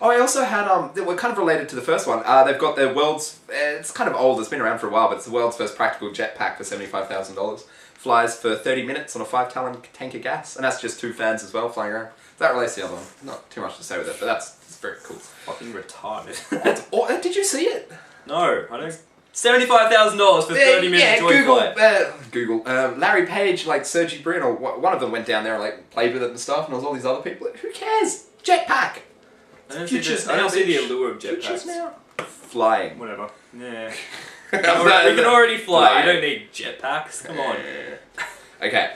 Oh, I also had, we're kind of related to the first one. They've got their world's, it's kind of old, it's been around for a while, but it's the world's first practical jetpack for $75,000. Flies for 30 minutes on a 5-gallon tank of gas, and that's just 2 fans as well flying around. That relates to the other one. Not too much to say with it, but it's very cool. Fucking retarded. Did you see it? No, I don't. $75,000 for 30 minutes joy flight. Google. Larry Page, like Sergey Brin, or one of them went down there and like played with it and stuff, and there was all these other people. Who cares? Jetpack. I don't see the allure of jetpacks. Now. Flying. Whatever. Yeah. we can already fly. You don't need jetpacks. Come on. Okay.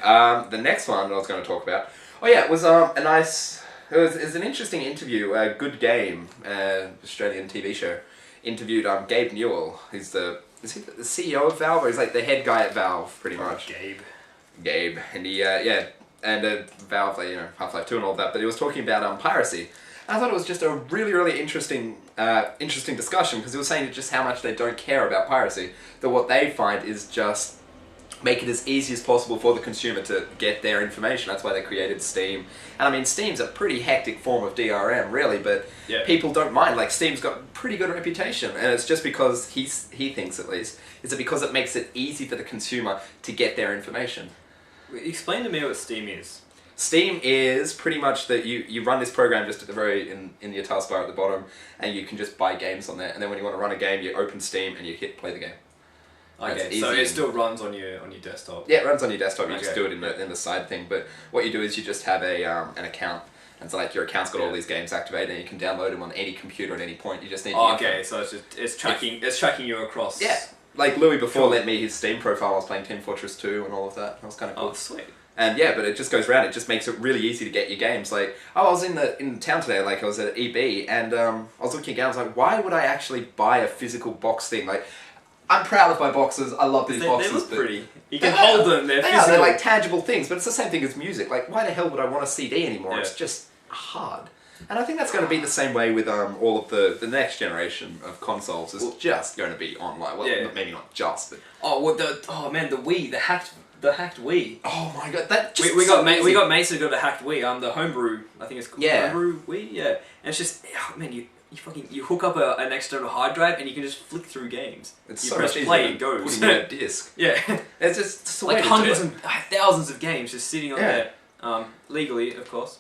The next one I was going to talk about. Oh yeah, it was a nice. It was an interesting interview. Good Game, Australian TV show, interviewed Gabe Newell. Is he the CEO of Valve? Or he's like the head guy at Valve, pretty much. Gabe, and he Valve, like, Half-Life 2 and all that. But he was talking about Piracy. I thought it was just a really, really interesting discussion, because he was saying just how much they don't care about piracy. That what they find is just make it as easy as possible for the consumer to get their information. That's why they created Steam. And I mean, Steam's a pretty hectic form of DRM, really, but people don't mind. Like, Steam's got a pretty good reputation, and it's just because he thinks, at least, is it because it makes it easy for the consumer to get their information. Explain to me what Steam is. Steam is pretty much that you run this program just at the very in your taskbar at the bottom, and you can just buy games on there. And then when you want to run a game, you open Steam and you hit play the game. Okay, so it still runs on your desktop. Yeah, it runs on your desktop. You just do it in the side thing. But what you do is you just have an account, and so like your account's got all these games activated, and you can download them on any computer at any point. You just need. So it's tracking you across. Yeah, like Louis before lent me his Steam profile. I was playing Team Fortress 2 and all of that. That was kind of cool. Oh, sweet. And yeah, but it just goes around. It just makes it really easy to get your games. Like, I was in town today. Like, I was at EB, and I was looking at games. Like, why would I actually buy a physical box thing? Like, I'm proud of my boxes. I love these boxes. They look pretty. You can hold them. They're physical. They're like tangible things. But it's the same thing as music. Like, why the hell would I want a CD anymore? Yeah. It's just hard. And I think that's going to be the same way with all of the next generation of consoles. It's just going to be online. Well, maybe not just, but the Wii, the hacked Wii. Oh my god, that just we got mates who got a hacked Wii. The Homebrew, I think it's called Homebrew Wii. Yeah, and it's just you hook up an external hard drive and you can just flick through games. It's you so press much play easier and goes. Putting in a disc. Yeah, it's just like hundreds and thousands of games just sitting on there, legally, of course.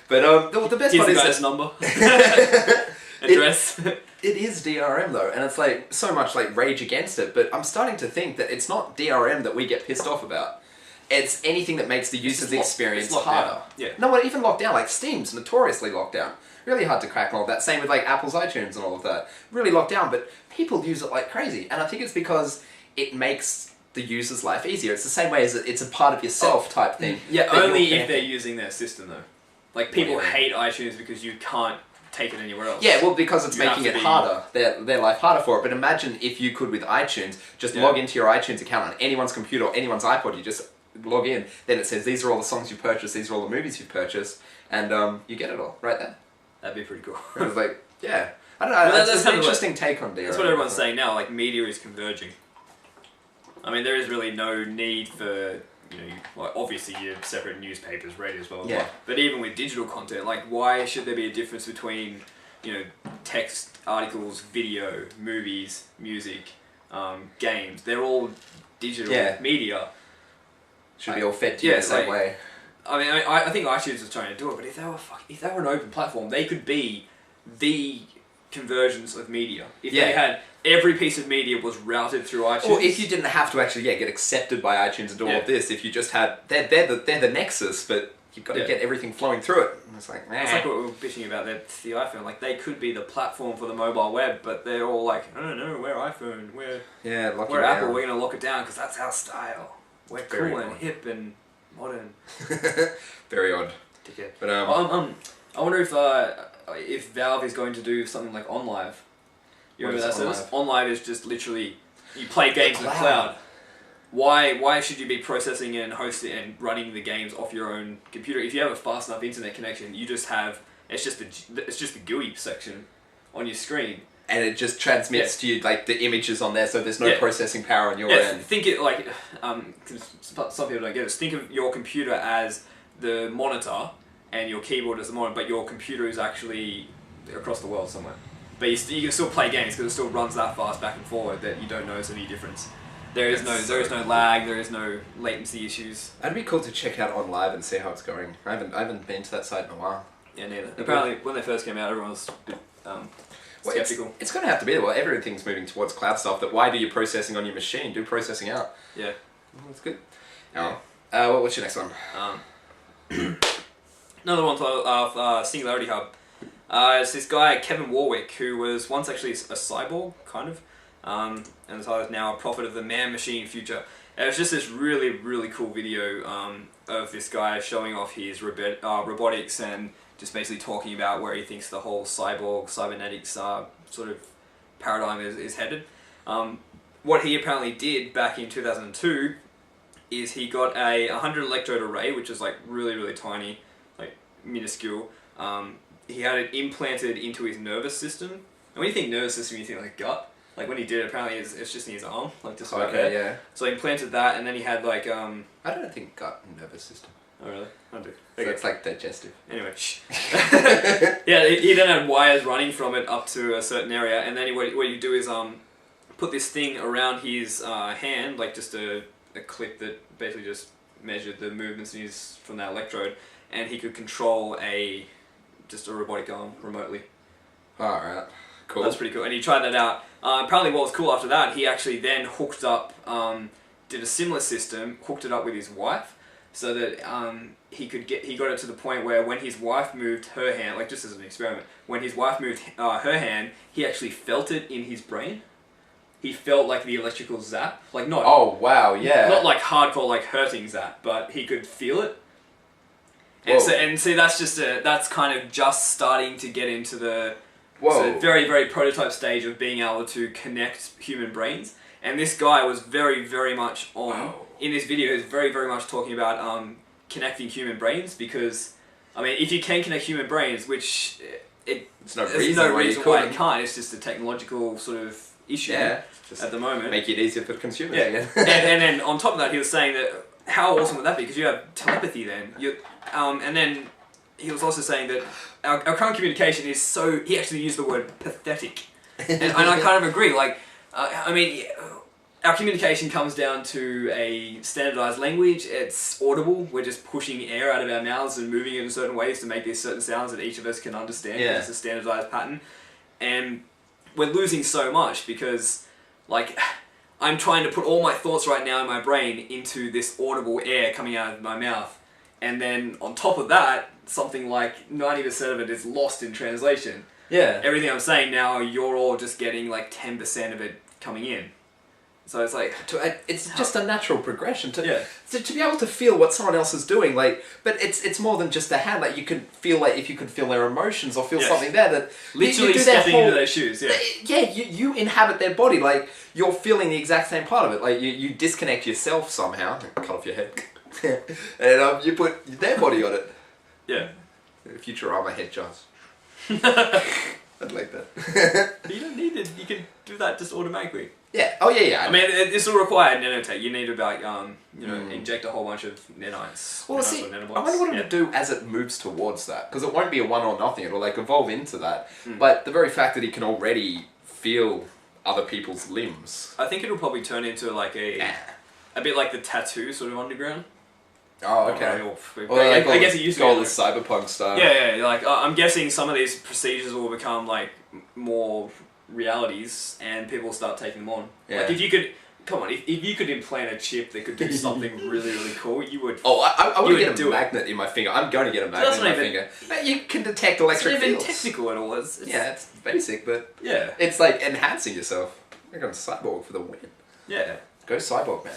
But the best part is the guy's number, address. It is DRM though, and it's like so much like rage against it. But I'm starting to think that it's not DRM that we get pissed off about. It's anything that makes the user's experience harder. Yeah. No, even locked down. Like Steam's notoriously locked down. Really hard to crack and all of that. Same with like Apple's iTunes and all of that. Really locked down, but people use it like crazy. And I think it's because it makes the user's life easier. It's the same way as it's a part of yourself type thing. Yeah, only if they're using their system though. Like people hate iTunes because you can't take it anywhere else. Yeah, well, because it's making it harder, their life harder for it. But imagine if you could, with iTunes, just log into your iTunes account on anyone's computer or anyone's iPod, you just log in, then it says, these are all the songs you purchased, these are all the movies you've purchased, and you get it all right there. That'd be pretty cool. It was like, yeah. I don't know, that's an interesting take on DRM. That's what everyone's saying now, like media is converging. I mean, there is really no need for... obviously you have separate newspapers, radio as well. Yeah. But even with digital content, like why should there be a difference between, text, articles, video, movies, music, games? They're all digital media. Should be all fed to you the same way. I mean, I think iTunes was trying to do it, but if they were an open platform, they could be the convergence of media. If they had every piece of media was routed through iTunes. Or if you didn't have to actually get accepted by iTunes and do all of this, if you just had they're the nexus, but you've got to get everything flowing through it. And it's like It's like what we were bitching about the iPhone. Like they could be the platform for the mobile web, but they're all like, I don't know, we're iPhone, we're Apple, we're gonna lock it down because that's our style. We're cool and hip and modern. Very odd. But I wonder if Valve is going to do something like OnLive. You remember that service? OnLive is just literally you play games in the cloud. Why should you be processing and hosting and running the games off your own computer? If you have a fast enough internet connection, you just have it's just the GUI section on your screen. And it just transmits to you like the images on there, so there's no processing power on your end. Think it like some people don't get this. Think of your computer as the monitor, and your keyboard is the monitor, but your computer is actually across the world somewhere. But you can still play games because it still runs that fast back and forward that you don't notice any difference. There is no lag. There is no latency issues. It'd be cool to check out OnLive and see how it's going. I haven't been to that site in a while. Yeah, neither. Apparently, when they first came out, everyone was a bit skeptical. It's going to have to be. Well, everything's moving towards cloud stuff. That why do your processing on your machine? Do processing out. Yeah. That's good. Yeah. What's your next one? Another one of SingularityHub. It's this guy, Kevin Warwick, who was once actually a cyborg, kind of, and is now a prophet of the man-machine future. And it was just this really, really cool video of this guy showing off his robotics and just basically talking about where he thinks the whole cybernetics sort of paradigm is headed. What he apparently did back in 2002 is he got a 100 electrode array, which is like really, really tiny, like minuscule. He had it implanted into his nervous system. And when you think nervous system, you think like gut. Like when he did it, apparently it's just in his arm, like just right there. Yeah. So he implanted that, and then he had like I don't think gut and nervous system. Oh really? I do. So it's like digestive. Anyway, yeah. He then had wires running from it up to a certain area, and then what you do is put this thing around his hand, like just a clip that basically just measured the movements from that electrode, and he could control just a robotic arm remotely. Alright, cool. That's pretty cool. And he tried that out. Apparently what was cool after that, he actually then hooked up, did a similar system, hooked it up with his wife, so that he got it to the point where when his wife moved her hand, like just as an experiment, when his wife moved her hand, he actually felt it in his brain. He felt like the electrical zap, like not... Oh wow, yeah. Not like hardcore, like hurting zap, but he could feel it. And see, that's kind of just starting to get into the very, very prototype stage of being able to connect human brains. And this guy was very, very much in this video, he was very, very much talking about connecting human brains, because, I mean, if you can connect human brains, which there's no reason why you can't, it's just a technological sort of issue at the moment. Make it easier for consumers. Yeah. and then on top of that, he was saying that how awesome would that be? Because you have telepathy then. And then he was also saying that our current communication is so... He actually used the word pathetic. And I kind of agree. Like, I mean, our communication comes down to a standardized language. It's audible. We're just pushing air out of our mouths and moving it in certain ways to make these certain sounds that each of us can understand. Yeah. It's a standardized pattern. And we're losing so much because, like... I'm trying to put all my thoughts right now in my brain into this audible air coming out of my mouth. And then on top of that, something like 90% of it is lost in translation. Yeah. Everything I'm saying now, you're all just getting like 10% of it coming in. So it's like... It's just a natural progression to be able to feel what someone else is doing. Like, but it's more than just a hand. Like you could feel like if you could feel their emotions or feel something there that... Literally stepping into their shoes, you inhabit their body. Like you're feeling the exact same part of it. Like you disconnect yourself somehow. Cut off your head. And you put their body on it. Yeah. Futurama head jars. I'd like that. But you don't need it. You can do that just automatically. Yeah. Oh yeah. I mean, this will require nanotech. You need to inject a whole bunch of nanites. Well, see, I wonder what it'll do as it moves towards that, because it won't be a one or nothing. It'll like evolve into that. But the very fact that it can already feel other people's limbs, I think it'll probably turn into like a bit like the tattoo sort of underground. Oh, okay. I guess it used to be all the cyberpunk style. Yeah. Like I'm guessing some of these procedures will become like more realities, and people will start taking them on. Yeah. Like if you could, if you could implant a chip that could do something really, really cool, you would. Oh, I would get a magnet in my finger. I'm going to get a magnet in my finger. You can detect electric fields. It's not even technical at all. It's basic, but it's like enhancing yourself. You're going cyborg for the win. Yeah. Go cyborg, man.